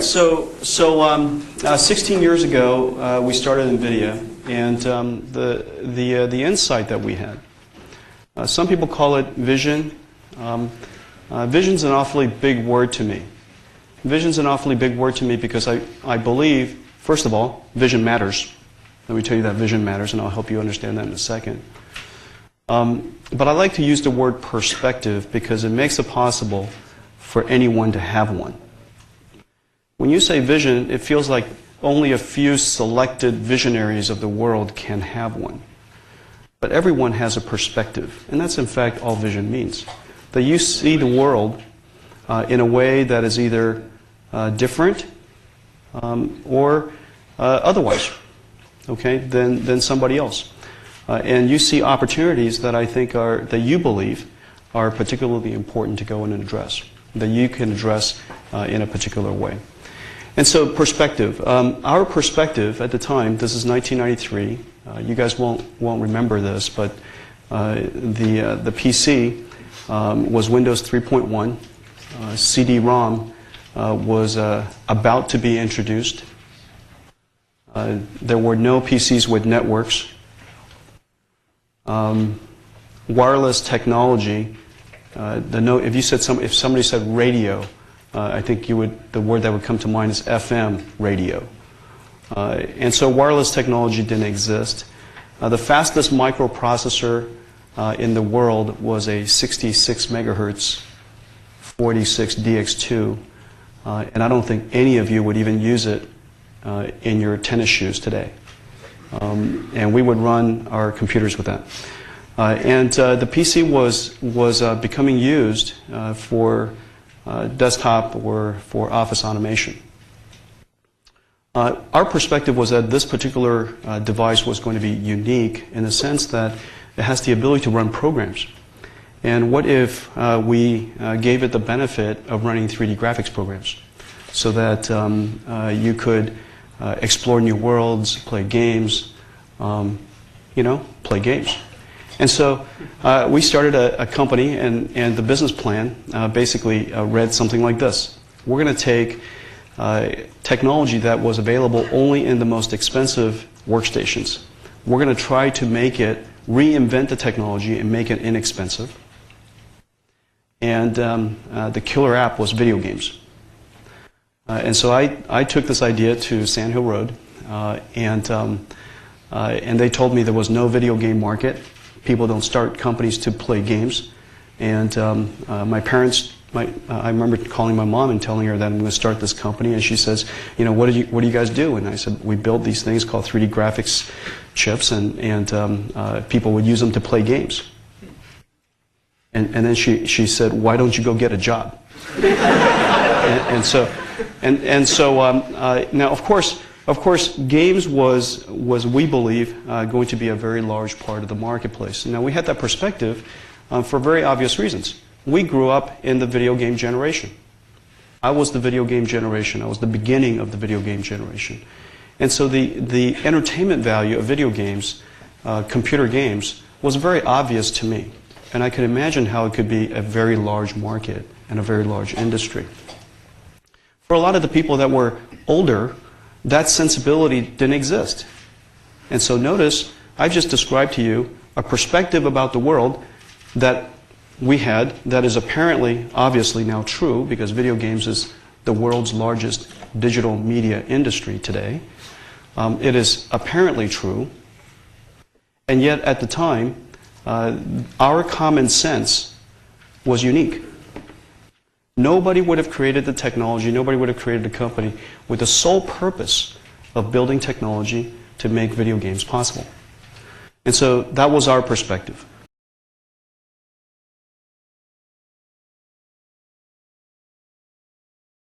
So 16 years ago, we started Nvidia, and the insight that we had. Some people call it vision. Vision's an awfully big word to me. Vision's an awfully big word to me because I believe, first of all, vision matters. Let me tell you that vision matters, and I'll help you understand that in a second. But I like to use the word perspective because it makes it possible for anyone to have one. When you say vision, it feels like only a few selected visionaries of the world can have one. But everyone has a perspective, and that's in fact all vision means. That you see the world in a way that is either different or otherwise, okay, than somebody else. And you see opportunities that I think that you believe are particularly important to go in and address, that you can address in a particular way. And so perspective. Our perspective at the time, this is 1993, you guys won't remember this, but the PC was Windows 3.1. CD-ROM was about to be introduced. There were no PCs with networks. Wireless technology. If somebody said radio, I think the word that would come to mind is FM radio. And so wireless technology didn't exist. The fastest microprocessor in the world was a 66 megahertz 46DX2, and I don't think any of you would even use it in your tennis shoes today. And we would run our computers with that. And the PC was becoming used for desktop or for office automation. Our perspective was that this particular device was going to be unique in the sense that it has the ability to run programs. And what if we gave it the benefit of running 3D graphics programs so that you could explore new worlds, play games, play games. And so we started a company, and the business plan basically read something like this. We're going to take technology that was available only in the most expensive workstations. We're going to try to reinvent the technology and make it inexpensive. And the killer app was video games. And so I took this idea to Sand Hill Road, and they told me there was no video game market. People don't start companies to play games. And my parents, I remember calling my mom and telling her that I'm going to start this company, and she says, what do you guys do? And I said, we build these things called 3D graphics chips, and people would use them to play games. And then she said, why don't you go get a job? and so now of course games was we believe going to be a very large part of the marketplace. Now we had that perspective for very obvious reasons. We grew up in the video game generation. I was the video game generation. I was the beginning of the video game generation. And so the entertainment value of video games, computer games, was very obvious to me. And I could imagine how it could be a very large market and a very large industry. For a lot of the people that were older, that sensibility didn't exist. And so notice, I just described to you a perspective about the world that we had that is apparently, obviously now true, because video games is the world's largest digital media industry today. It is apparently true. And yet at the time, our common sense was unique. Nobody would have created the technology, nobody would have created a company with the sole purpose of building technology to make video games possible. And so that was our perspective.